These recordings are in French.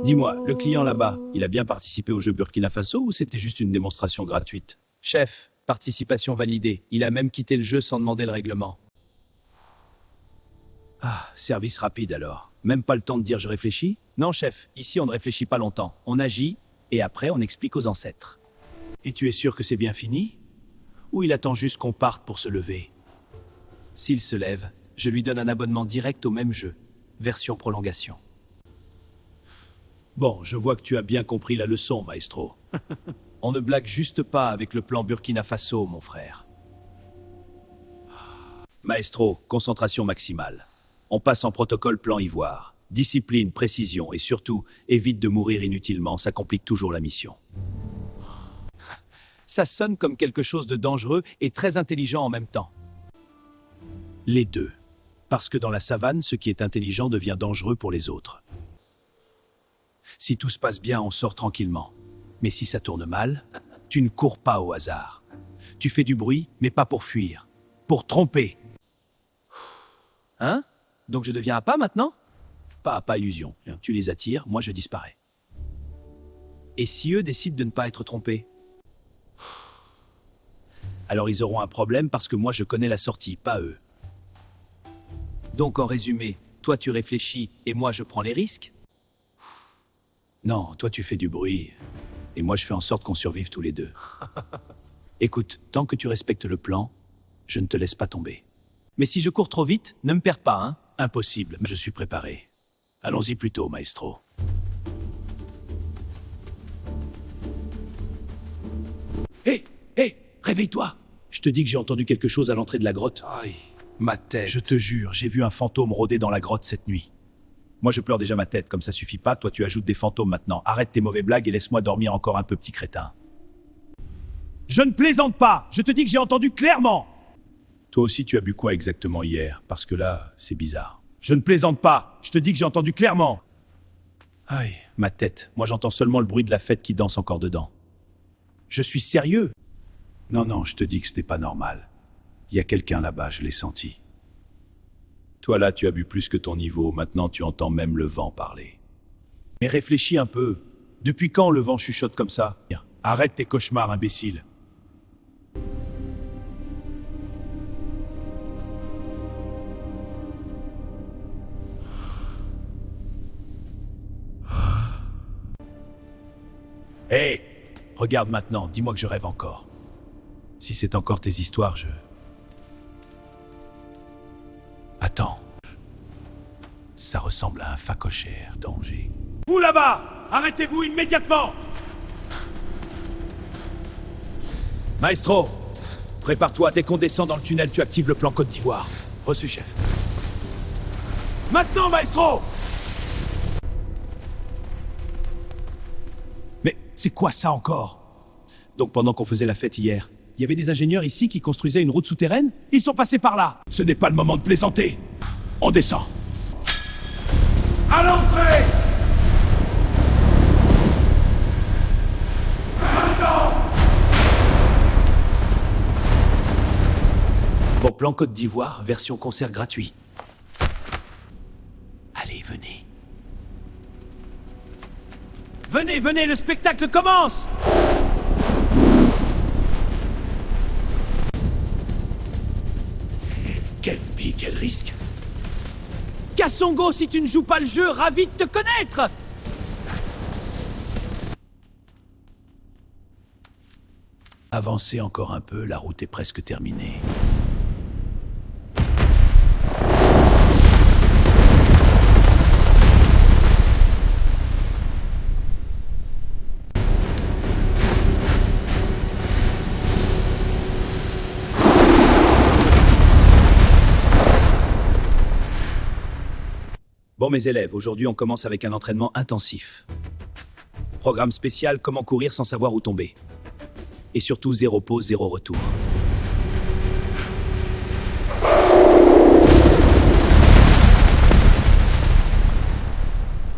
Dis-moi, le client là-bas, il a bien participé au jeu Burkina Faso ou c'était juste une démonstration gratuite? Chef, participation validée. Il a même quitté le jeu sans demander le règlement. Ah, service rapide alors. Même pas le temps de dire je réfléchis? Non, chef, ici on ne réfléchit pas longtemps. On agit, et après on explique aux ancêtres. Et tu es sûr que c'est bien fini? Ou il attend juste qu'on parte pour se lever? S'il se lève, je lui donne un abonnement direct au même jeu. Version prolongation. Bon, je vois que tu as bien compris la leçon, maestro. On ne blague juste pas avec le plan Burkina Faso, mon frère. Maestro, concentration maximale. On passe en protocole plan ivoire. Discipline, précision et surtout, évite de mourir inutilement, ça complique toujours la mission. Ça sonne comme quelque chose de dangereux et très intelligent en même temps. Les deux. Parce que dans la savane, ce qui est intelligent devient dangereux pour les autres. Si tout se passe bien, on sort tranquillement. Mais si ça tourne mal, tu ne cours pas au hasard. Tu fais du bruit, mais pas pour fuir. Pour tromper. Hein? Donc je deviens appât maintenant? Pas illusion. Tu les attires, moi je disparais. Et si eux décident de ne pas être trompés? Alors ils auront un problème parce que moi je connais la sortie, pas eux. Donc en résumé, toi tu réfléchis et moi je prends les risques? Non, toi tu fais du bruit. Et moi je fais en sorte qu'on survive tous les deux. Écoute, tant que tu respectes le plan, je ne te laisse pas tomber. Mais si je cours trop vite, ne me perds pas, hein? Impossible, je suis préparé. Allons-y plutôt, maestro. Hé, réveille-toi! Je te dis que j'ai entendu quelque chose à l'entrée de la grotte. Aïe, ma tête. Je te jure, j'ai vu un fantôme rôder dans la grotte cette nuit. Moi je pleure déjà ma tête, comme ça suffit pas, toi tu ajoutes des fantômes maintenant. Arrête tes mauvais blagues et laisse-moi dormir encore un peu, petit crétin. Je ne plaisante pas, je te dis que j'ai entendu clairement. Toi aussi tu as bu quoi exactement hier? Parce que là, c'est bizarre. Je ne plaisante pas, je te dis que j'ai entendu clairement. Aïe, ma tête, moi j'entends seulement le bruit de la fête qui danse encore dedans. Je suis sérieux. Non, je te dis que ce n'est pas normal. Il y a quelqu'un là-bas, je l'ai senti. Toi là, tu as bu plus que ton niveau, maintenant tu entends même le vent parler. Mais réfléchis un peu. Depuis quand le vent chuchote comme ça? Arrête tes cauchemars, imbécile. Hé, regarde maintenant, dis-moi que je rêve encore. Si c'est encore tes histoires, Attends. Ça ressemble à un phacochère, danger. Vous là-bas, arrêtez-vous immédiatement! Maestro, prépare-toi, dès qu'on descend dans le tunnel, tu actives le plan Côte d'Ivoire. Reçu, chef. Maintenant, maestro! Mais c'est quoi ça encore? Donc pendant qu'on faisait la fête hier, il y avait des ingénieurs ici qui construisaient une route souterraine? Ils sont passés par là! Ce n'est pas le moment de plaisanter! On descend! À l'entrée! Maintenant! Bon, plan Côte d'Ivoire, version concert gratuit. Allez, venez. Venez, le spectacle commence! Quel pic, quel risque! Kassongo, si tu ne joues pas le jeu, ravi de te connaître! Avancez encore un peu, la route est presque terminée. Bon mes élèves, aujourd'hui on commence avec un entraînement intensif. Programme spécial, comment courir sans savoir où tomber. Et surtout, 0 pause, 0 retour.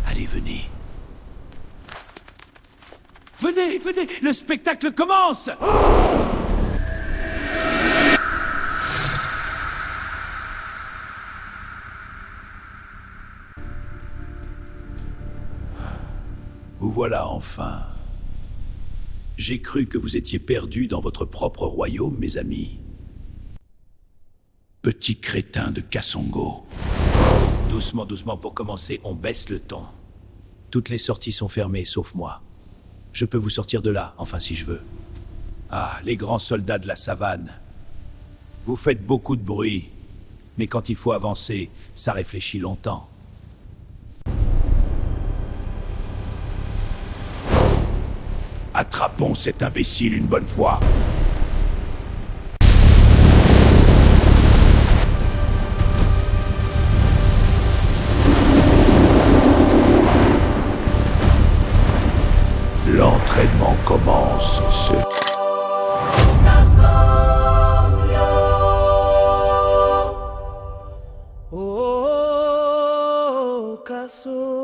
Allez, venez. Venez, le spectacle commence! Vous voilà enfin. J'ai cru que vous étiez perdus dans votre propre royaume, mes amis. Petit crétin de Kassongo. Doucement, doucement, pour commencer, on baisse le ton. Toutes les sorties sont fermées, sauf moi. Je peux vous sortir de là, enfin si je veux. Ah, les grands soldats de la savane. Vous faites beaucoup de bruit, mais quand il faut avancer, ça réfléchit longtemps. Attrapons cet imbécile une bonne fois. L'entraînement commence. Oh, Kaso.